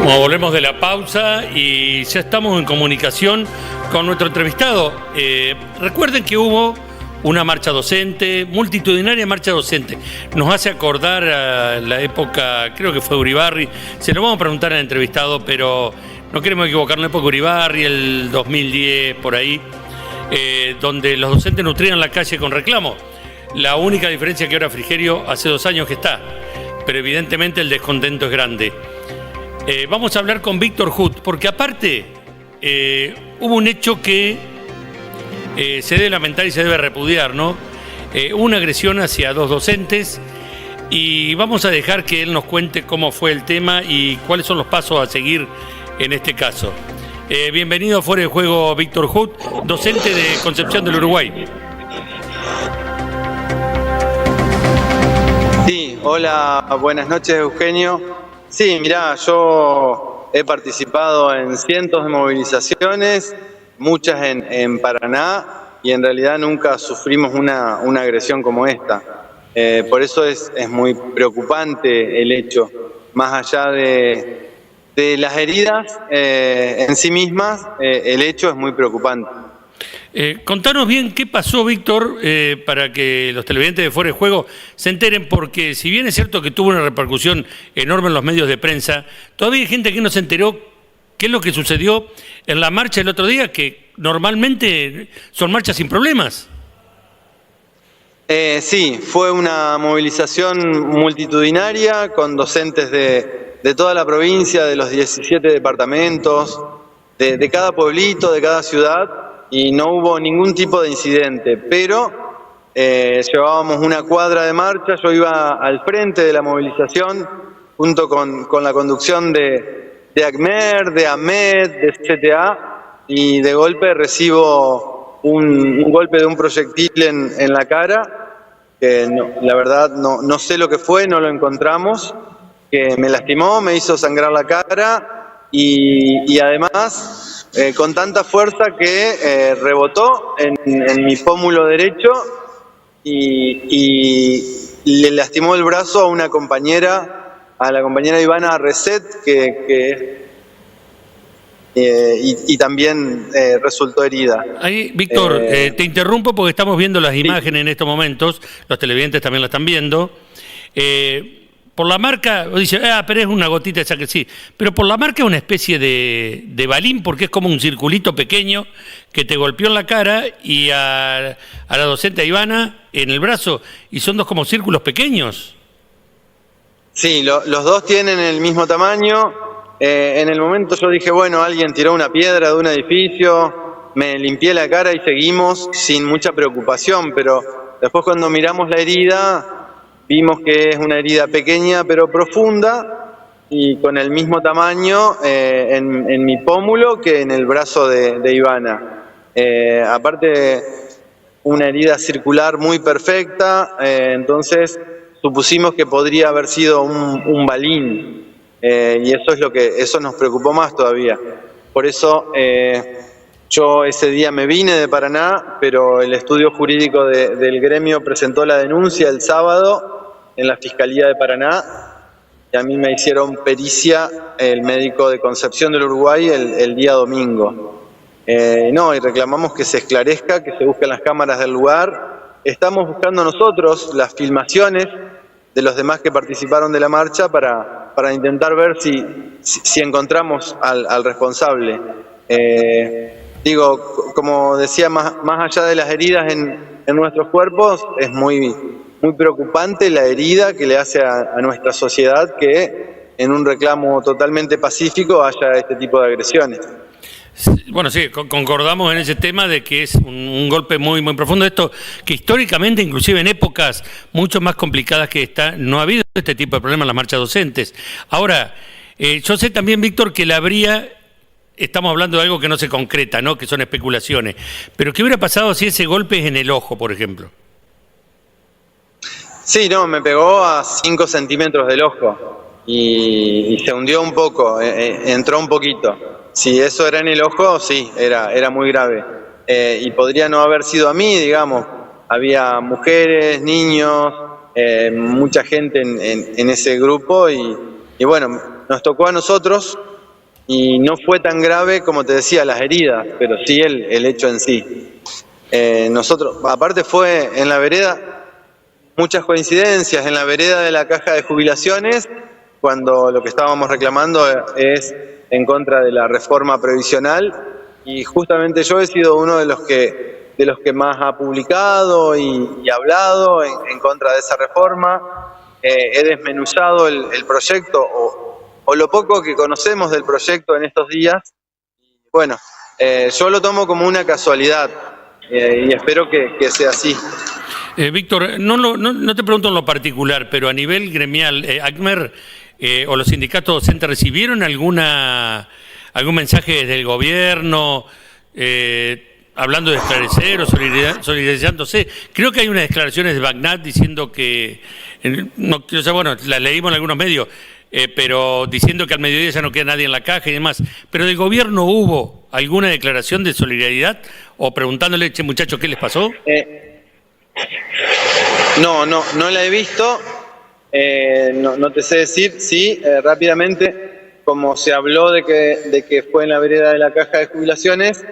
Bueno, volvemos de la pausa y ya estamos en comunicación con nuestro entrevistado. Recuerden que hubo una marcha docente, multitudinaria marcha docente. Nos hace acordar a la época, creo que fue Uribarri. Se lo vamos a preguntar al entrevistado, pero no queremos equivocarnos. La época Uribarri, el 2010, por ahí, donde los docentes nutrían la calle con reclamos. La única diferencia que ahora Frigerio hace 2 años que está, pero evidentemente el descontento es grande. Vamos a hablar con Víctor Hood, porque aparte hubo un hecho que se debe lamentar y se debe repudiar, ¿no? Una agresión hacia 2 docentes, y vamos a dejar que él nos cuente cómo fue el tema y cuáles son los pasos a seguir en este caso. Bienvenido a Fuera de Juego, Víctor Hood, docente de Concepción del Uruguay. Sí, hola, buenas noches, Eugenio. Sí, mirá, yo he participado en cientos de movilizaciones, muchas en Paraná, y en realidad nunca sufrimos una agresión como esta. Por eso es muy preocupante el hecho, más allá de las heridas en sí mismas, el hecho es muy preocupante. Contanos bien qué pasó, Víctor, para que los televidentes de Fuera de Juego se enteren, porque si bien es cierto que tuvo una repercusión enorme en los medios de prensa, todavía hay gente que no se enteró qué es lo que sucedió en la marcha el otro día, que normalmente son marchas sin problemas. Sí, fue una movilización multitudinaria con docentes de toda la provincia, de los 17 departamentos, de cada pueblito, de cada ciudad, y no hubo ningún tipo de incidente, pero llevábamos una cuadra de marcha. Yo iba al frente de la movilización junto con la conducción de ACMER, de AMED, de CTA, y de golpe recibo un golpe de un proyectil en la cara, que no, la verdad no sé lo que fue, no lo encontramos, que me lastimó, me hizo sangrar la cara y además con tanta fuerza que rebotó en mi pómulo derecho y le lastimó el brazo a una compañera, a la compañera Ivana Reset, y también resultó herida. Ahí, Víctor, te interrumpo porque estamos viendo las imágenes en estos momentos, los televidentes también la están viendo. Por la marca, dice, pero es una gotita esa que sí, pero por la marca es una especie de balín, porque es como un circulito pequeño que te golpeó en la cara y a la docente Ivana en el brazo, y son 2 como círculos pequeños. Sí, los 2 tienen el mismo tamaño. En el momento yo dije, bueno, alguien tiró una piedra de un edificio, me limpié la cara y seguimos sin mucha preocupación, pero después cuando miramos la herida, vimos que es una herida pequeña pero profunda y con el mismo tamaño en mi pómulo que en el brazo de Ivana. Aparte, una herida circular muy perfecta, entonces supusimos que podría haber sido un balín, y eso nos preocupó más todavía. Por eso yo ese día me vine de Paraná, pero el estudio jurídico del gremio presentó la denuncia el sábado en la Fiscalía de Paraná, y a mí me hicieron pericia el médico de Concepción del Uruguay el día domingo. Y reclamamos que se esclarezca, que se busquen las cámaras del lugar. Estamos buscando nosotros las filmaciones de los demás que participaron de la marcha para intentar ver si encontramos al responsable. Como decía, más allá de las heridas en nuestros cuerpos, es muy preocupante la herida que le hace a nuestra sociedad que en un reclamo totalmente pacífico haya este tipo de agresiones. Bueno, sí, concordamos en ese tema de que es un golpe muy profundo. Esto que históricamente, inclusive en épocas mucho más complicadas que esta, no ha habido este tipo de problemas en las marchas docentes. Ahora, yo sé también, Víctor, que estamos hablando de algo que no se concreta, ¿no? Que son especulaciones. Pero ¿qué hubiera pasado si ese golpe es en el ojo, por ejemplo? Sí, me pegó a 5 centímetros del ojo y se hundió un poco, entró un poquito. Si eso era en el ojo, sí, era muy grave. Y podría no haber sido a mí, digamos. Había mujeres, niños, mucha gente en ese grupo y bueno, nos tocó a nosotros y no fue tan grave como te decía las heridas, pero sí el hecho en sí. Nosotros, aparte fue en la vereda, muchas coincidencias, en la vereda de la caja de jubilaciones, cuando lo que estábamos reclamando es en contra de la reforma previsional, y justamente yo he sido uno de los que más ha publicado y hablado en contra de esa reforma. He desmenuzado el proyecto o lo poco que conocemos del proyecto en estos días. Bueno, yo lo tomo como una casualidad y espero que sea así. Víctor, no te pregunto en lo particular, pero a nivel gremial, ACMER o los sindicatos docentes recibieron algún mensaje desde el gobierno hablando de esclarecer o solidarizándose. Creo que hay unas declaraciones de Bagnat diciendo que, bueno, las leímos en algunos medios, pero diciendo que al mediodía ya no queda nadie en la caja y demás. Pero del gobierno, ¿hubo alguna declaración de solidaridad o preguntándole, che, muchachos, ¿qué les pasó? No la he visto. No te sé decir. Sí, rápidamente, como se habló de que fue en la vereda de la caja de jubilaciones,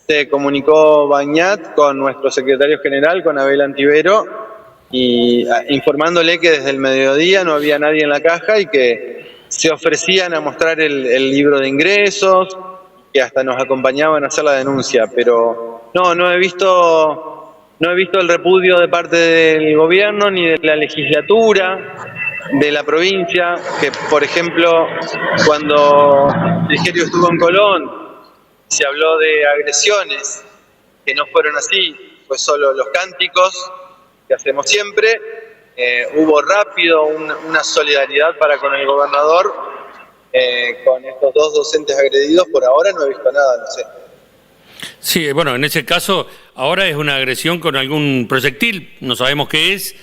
se comunicó Bagnat con nuestro secretario general, con Abel Antivero, y informándole que desde el mediodía no había nadie en la caja y que se ofrecían a mostrar el libro de ingresos, que hasta nos acompañaban a hacer la denuncia. Pero no he visto el repudio de parte del gobierno ni de la legislatura, de la provincia, que por ejemplo cuando Frigerio estuvo en Colón se habló de agresiones, que no fueron así, fue solo los cánticos que hacemos siempre. Hubo rápido una solidaridad para con el gobernador, con estos dos docentes agredidos. Por ahora no he visto nada, no sé. Sí, bueno, en ese caso ahora es una agresión con algún proyectil, no sabemos qué es.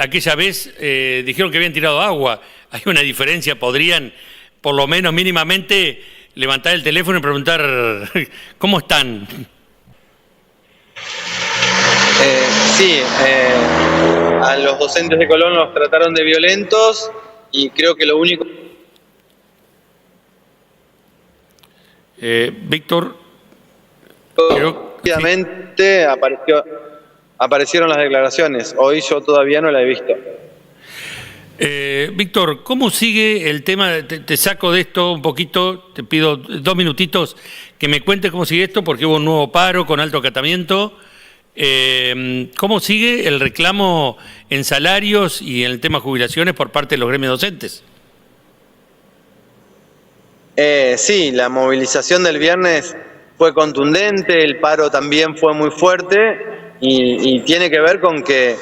Aquella vez dijeron que habían tirado agua. Hay una diferencia, podrían por lo menos mínimamente levantar el teléfono y preguntar ¿cómo están? Sí, a los docentes de Colón los trataron de violentos y creo que lo único... Víctor, obviamente aparecieron las declaraciones. Hoy yo todavía no la he visto. Víctor, ¿cómo sigue el tema? Te saco de esto un poquito, te pido 2 minutitos que me cuentes cómo sigue esto, porque hubo un nuevo paro con alto acatamiento. ¿Cómo sigue el reclamo en salarios y en el tema jubilaciones por parte de los gremios docentes? Sí, la movilización del viernes fue contundente, el paro también fue muy fuerte y tiene que ver con que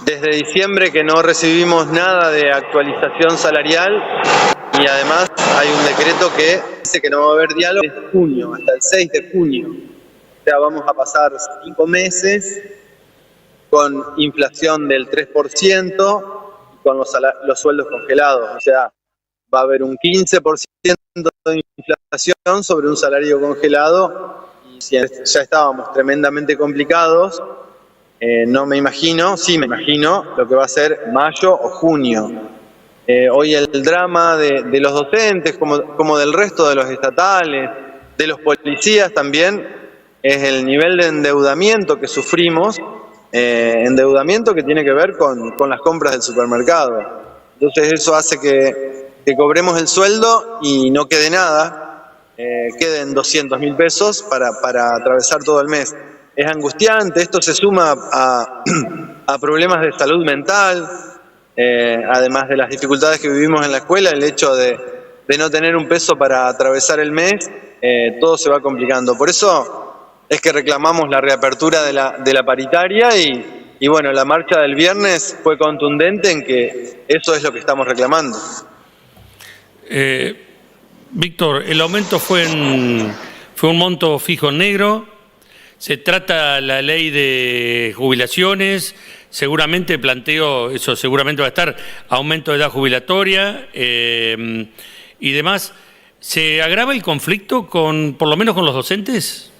desde diciembre que no recibimos nada de actualización salarial y además hay un decreto que dice que no va a haber diálogo desde junio, hasta el 6 de junio. O sea, vamos a pasar 5 meses con inflación del 3% y con los sueldos congelados. O sea, va a haber un 15% de inflación sobre un salario congelado y si ya estábamos tremendamente complicados, no me imagino, sí me imagino lo que va a ser mayo o junio. Hoy el drama de los docentes, como del resto de los estatales, de los policías también, es el nivel de endeudamiento que sufrimos, endeudamiento que tiene que ver con las compras del supermercado. Entonces eso hace que cobremos el sueldo y no quede nada, queden 200.000 pesos para atravesar todo el mes. Es angustiante, esto se suma a problemas de salud mental, además de las dificultades que vivimos en la escuela, el hecho de no tener un peso para atravesar el mes, todo se va complicando. Por eso es que reclamamos la reapertura de la paritaria y bueno, la marcha del viernes fue contundente en que eso es lo que estamos reclamando. Víctor, el aumento fue un monto fijo en negro. Se trata la ley de jubilaciones, seguramente planteo, eso seguramente va a estar, aumento de edad jubilatoria y demás. ¿Se agrava el conflicto por lo menos con los docentes?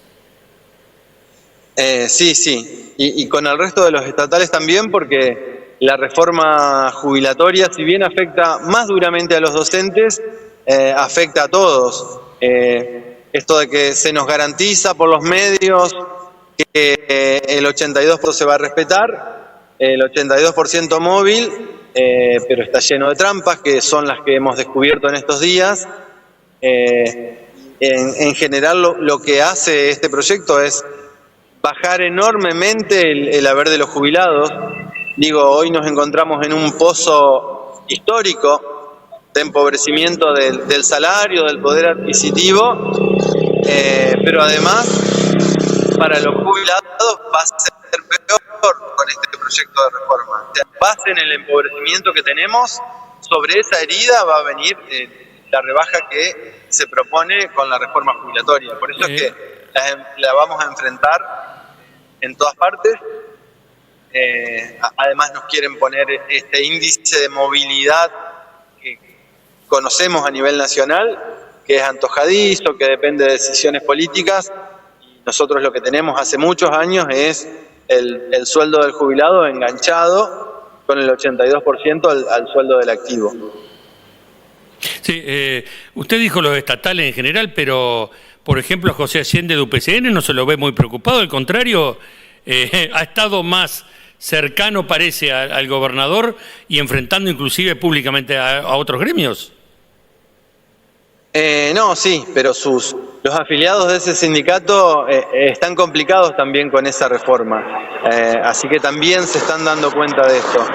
Sí, y con el resto de los estatales también, porque la reforma jubilatoria, si bien afecta más duramente a los docentes, afecta a todos. Esto de que se nos garantiza por los medios que el 82% se va a respetar, el 82% móvil, pero está lleno de trampas, que son las que hemos descubierto en estos días. En general lo que hace este proyecto es bajar enormemente el haber de los jubilados. Digo, hoy nos encontramos en un pozo histórico de empobrecimiento del salario, del poder adquisitivo, pero además para los jubilados va a ser peor con este proyecto de reforma. O sea, base en el empobrecimiento que tenemos, sobre esa herida va a venir la rebaja que se propone con la reforma jubilatoria. Por eso es que la vamos a enfrentar en todas partes. Además nos quieren poner este índice de movilidad que conocemos a nivel nacional, que es antojadizo, que depende de decisiones políticas. Y nosotros lo que tenemos hace muchos años es el sueldo del jubilado enganchado con el 82% al sueldo del activo. Sí, usted dijo los estatales en general, pero por ejemplo José Allende de UPCN no se lo ve muy preocupado, al contrario, ha estado más cercano, parece, al gobernador y enfrentando inclusive públicamente a otros gremios. No, sí, pero los afiliados de ese sindicato están complicados también con esa reforma, así que también se están dando cuenta de esto.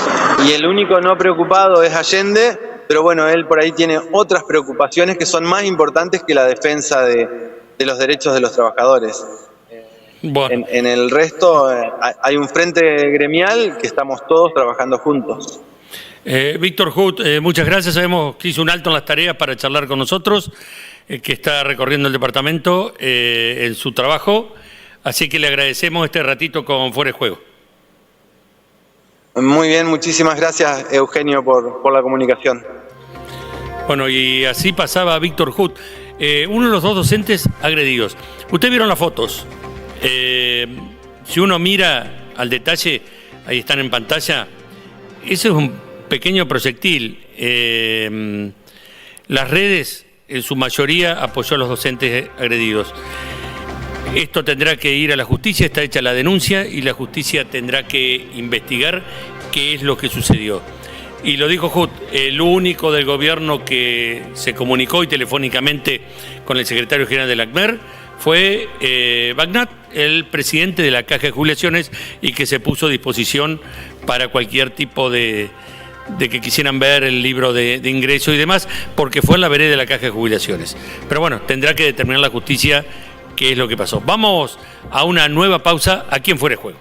Y el único no preocupado es Allende, pero bueno, él por ahí tiene otras preocupaciones que son más importantes que la defensa de los derechos de los trabajadores. Bueno. En el resto hay un frente gremial que estamos todos trabajando juntos. Víctor Huth, muchas gracias. Sabemos que hizo un alto en las tareas para charlar con nosotros, que está recorriendo el departamento en su trabajo, así que le agradecemos este ratito con Fuera de Juego. Muy bien, muchísimas gracias, Eugenio, por la comunicación. Bueno, y así pasaba Víctor Huth, uno de los dos docentes agredidos. Ustedes vieron las fotos. Si uno mira al detalle, ahí están en pantalla, ese es un pequeño proyectil. Las redes, en su mayoría, apoyó a los docentes agredidos. Esto tendrá que ir a la justicia, está hecha la denuncia y la justicia tendrá que investigar qué es lo que sucedió. Y lo dijo Huth, el único del gobierno que se comunicó y telefónicamente con el secretario general del ACMER fue Bagnat, el presidente de la Caja de Jubilaciones, y que se puso a disposición para cualquier tipo de que quisieran ver el libro de ingreso y demás, porque fue en la vereda de la Caja de Jubilaciones. Pero bueno, tendrá que determinar la justicia qué es lo que pasó. Vamos a una nueva pausa aquí en Fuera de Juego.